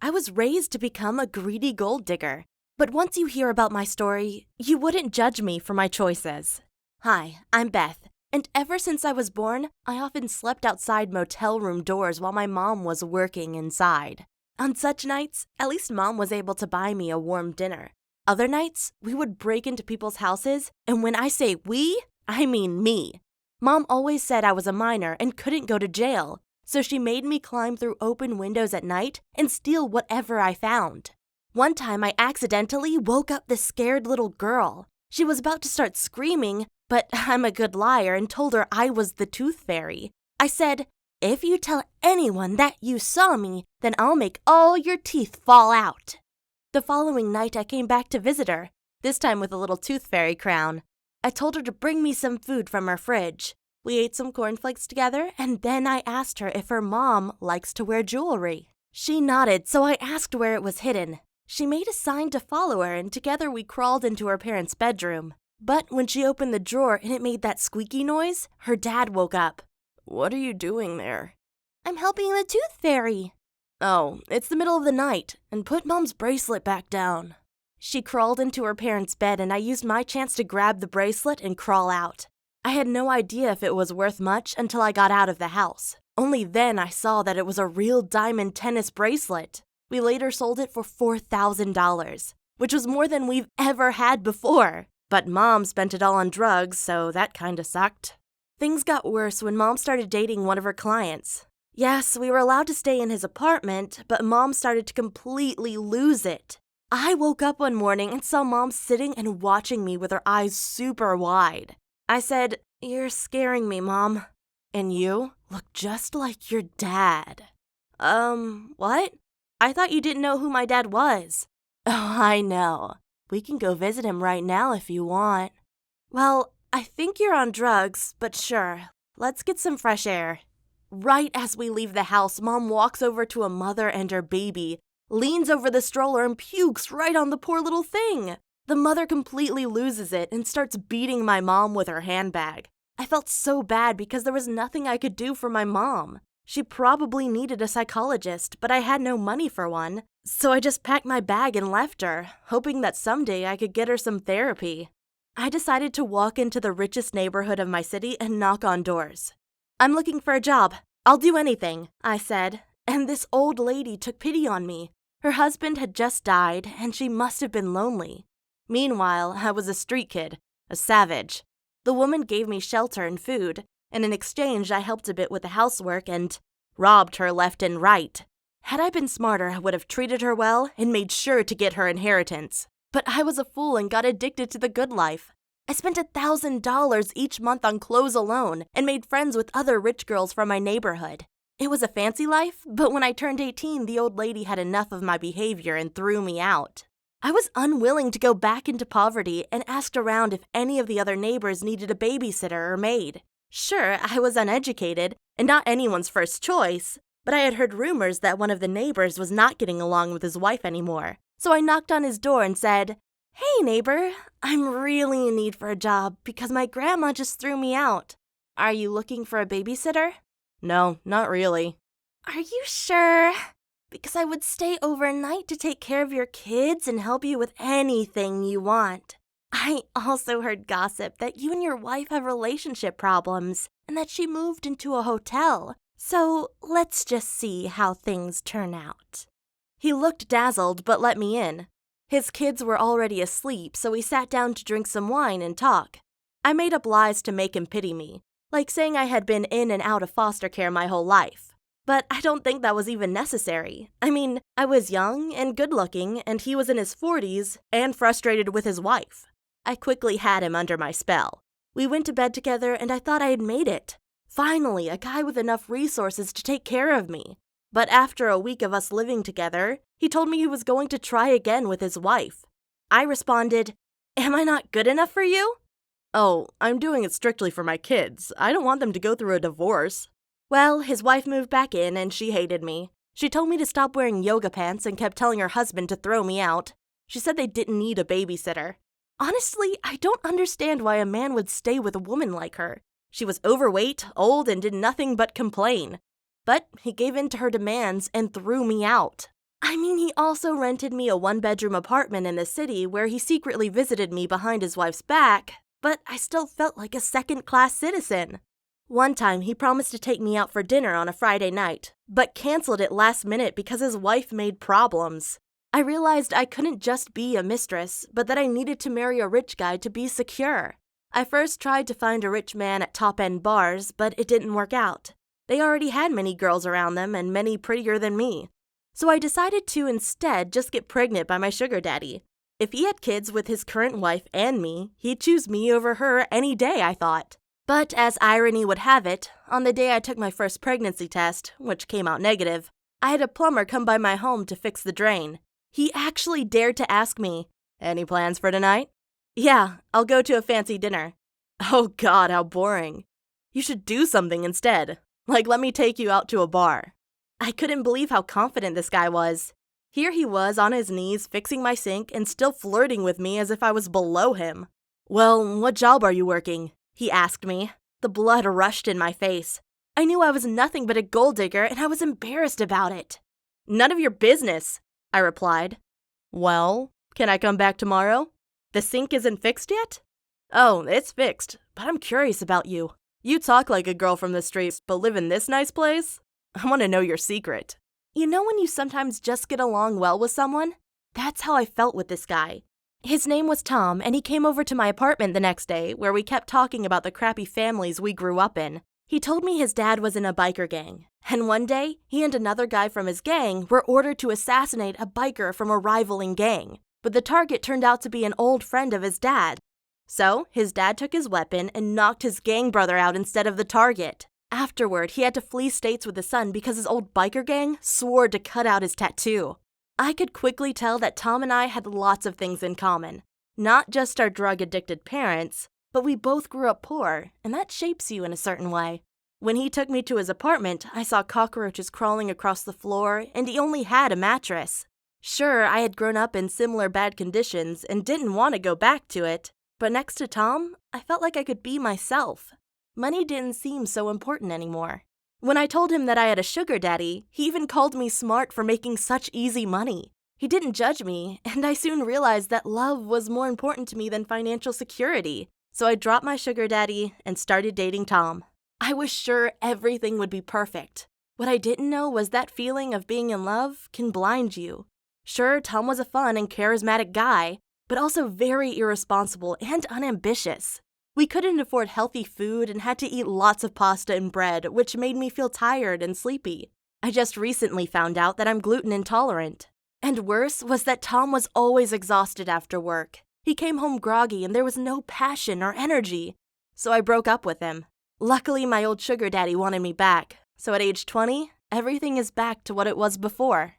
I was raised to become a greedy gold digger. But once you hear about my story, you wouldn't judge me for my choices. Hi, I'm Beth, and ever since I was born, I often slept outside motel room doors while my mom was working inside. On such nights, at least Mom was able to buy me a warm dinner. Other nights, we would break into people's houses, and when I say we, I mean me. Mom always said I was a minor and couldn't go to jail, so she made me climb through open windows at night and steal whatever I found. One time I accidentally woke up this scared little girl. She was about to start screaming, but I'm a good liar and told her I was the tooth fairy. I said, "If you tell anyone that you saw me, then I'll make all your teeth fall out." The following night I came back to visit her, this time with a little tooth fairy crown. I told her to bring me some food from her fridge. We ate some cornflakes together, and then I asked her if her mom likes to wear jewelry. She nodded, so I asked where it was hidden. She made a sign to follow her, and together we crawled into her parents' bedroom. But when she opened the drawer and it made that squeaky noise, her dad woke up. "What are you doing there?" "I'm helping the tooth fairy." "Oh, it's the middle of the night, and put Mom's bracelet back down." She crawled into her parents' bed, and I used my chance to grab the bracelet and crawl out. I had no idea if it was worth much until I got out of the house. Only then I saw that it was a real diamond tennis bracelet. We later sold it for $4,000, which was more than we've ever had before. But Mom spent it all on drugs, so that kinda sucked. Things got worse when Mom started dating one of her clients. Yes, we were allowed to stay in his apartment, but Mom started to completely lose it. I woke up one morning and saw Mom sitting and watching me with her eyes super wide. I said, "You're scaring me, Mom. And you look just like your dad." What? I thought you didn't know who my dad was." "Oh, I know. We can go visit him right now if you want." "Well, I think you're on drugs, but sure. Let's get some fresh air." Right as we leave the house, Mom walks over to a mother and her baby, leans over the stroller and pukes right on the poor little thing. The mother completely loses it and starts beating my mom with her handbag. I felt so bad because there was nothing I could do for my mom. She probably needed a psychologist, but I had no money for one. So I just packed my bag and left her, hoping that someday I could get her some therapy. I decided to walk into the richest neighborhood of my city and knock on doors. "I'm looking for a job. I'll do anything," I said, and this old lady took pity on me. Her husband had just died, and she must have been lonely. Meanwhile, I was a street kid, a savage. The woman gave me shelter and food, and in exchange I helped a bit with the housework and robbed her left and right. Had I been smarter, I would have treated her well and made sure to get her inheritance. But I was a fool and got addicted to the good life. I spent $1,000 each month on clothes alone and made friends with other rich girls from my neighborhood. It was a fancy life, but when I turned 18, the old lady had enough of my behavior and threw me out. I was unwilling to go back into poverty and asked around if any of the other neighbors needed a babysitter or maid. Sure, I was uneducated and not anyone's first choice, but I had heard rumors that one of the neighbors was not getting along with his wife anymore. So I knocked on his door and said, "Hey neighbor, I'm really in need for a job because my grandma just threw me out. Are you looking for a babysitter?" "No, not really." "Are you sure? Because I would stay overnight to take care of your kids and help you with anything you want. I also heard gossip that you and your wife have relationship problems and that she moved into a hotel. So let's just see how things turn out." He looked dazzled but let me in. His kids were already asleep, so we sat down to drink some wine and talk. I made up lies to make him pity me, like saying I had been in and out of foster care my whole life. But I don't think that was even necessary. I mean, I was young and good-looking, and he was in his 40s and frustrated with his wife. I quickly had him under my spell. We went to bed together, and I thought I had made it. Finally, a guy with enough resources to take care of me. But after a week of us living together, he told me he was going to try again with his wife. I responded, "Am I not good enough for you?" "Oh, I'm doing it strictly for my kids. I don't want them to go through a divorce." Well, his wife moved back in and she hated me. She told me to stop wearing yoga pants and kept telling her husband to throw me out. She said they didn't need a babysitter. Honestly, I don't understand why a man would stay with a woman like her. She was overweight, old, and did nothing but complain. But he gave in to her demands and threw me out. I mean, he also rented me a one-bedroom apartment in the city where he secretly visited me behind his wife's back, but I still felt like a second-class citizen. One time, he promised to take me out for dinner on a Friday night, but canceled it last minute because his wife made problems. I realized I couldn't just be a mistress, but that I needed to marry a rich guy to be secure. I first tried to find a rich man at top-end bars, but it didn't work out. They already had many girls around them and many prettier than me. So I decided to instead just get pregnant by my sugar daddy. If he had kids with his current wife and me, he'd choose me over her any day, I thought. But as irony would have it, on the day I took my first pregnancy test, which came out negative, I had a plumber come by my home to fix the drain. He actually dared to ask me, "Any plans for tonight?" "Yeah, I'll go to a fancy dinner." Oh God, how boring. You should do something instead. Like let me take you out to a bar. I couldn't believe how confident this guy was. Here he was on his knees fixing my sink and still flirting with me as if I was below him. "Well, what job are you working?" he asked me. The blood rushed in my face. I knew I was nothing but a gold digger and I was embarrassed about it. "None of your business," I replied. "Well, can I come back tomorrow? The sink isn't fixed yet?" "Oh, it's fixed, but I'm curious about you. You talk like a girl from the streets, but live in this nice place? I want to know your secret." You know when you sometimes just get along well with someone? That's how I felt with this guy. His name was Tom, and he came over to my apartment the next day, where we kept talking about the crappy families we grew up in. He told me his dad was in a biker gang, and one day, he and another guy from his gang were ordered to assassinate a biker from a rivaling gang, but the target turned out to be an old friend of his dad. So, his dad took his weapon and knocked his gang brother out instead of the target. Afterward, he had to flee states with his son because his old biker gang swore to cut out his tattoo. I could quickly tell that Tom and I had lots of things in common. Not just our drug-addicted parents, but we both grew up poor, and that shapes you in a certain way. When he took me to his apartment, I saw cockroaches crawling across the floor, and he only had a mattress. Sure, I had grown up in similar bad conditions and didn't want to go back to it, but next to Tom, I felt like I could be myself. Money didn't seem so important anymore. When I told him that I had a sugar daddy, he even called me smart for making such easy money. He didn't judge me, and I soon realized that love was more important to me than financial security. So I dropped my sugar daddy and started dating Tom. I was sure everything would be perfect. What I didn't know was that feeling of being in love can blind you. Sure, Tom was a fun and charismatic guy, but also very irresponsible and unambitious. We couldn't afford healthy food and had to eat lots of pasta and bread, which made me feel tired and sleepy. I just recently found out that I'm gluten intolerant. And worse was that Tom was always exhausted after work. He came home groggy and there was no passion or energy. So I broke up with him. Luckily, my old sugar daddy wanted me back. So at age 20, everything is back to what it was before.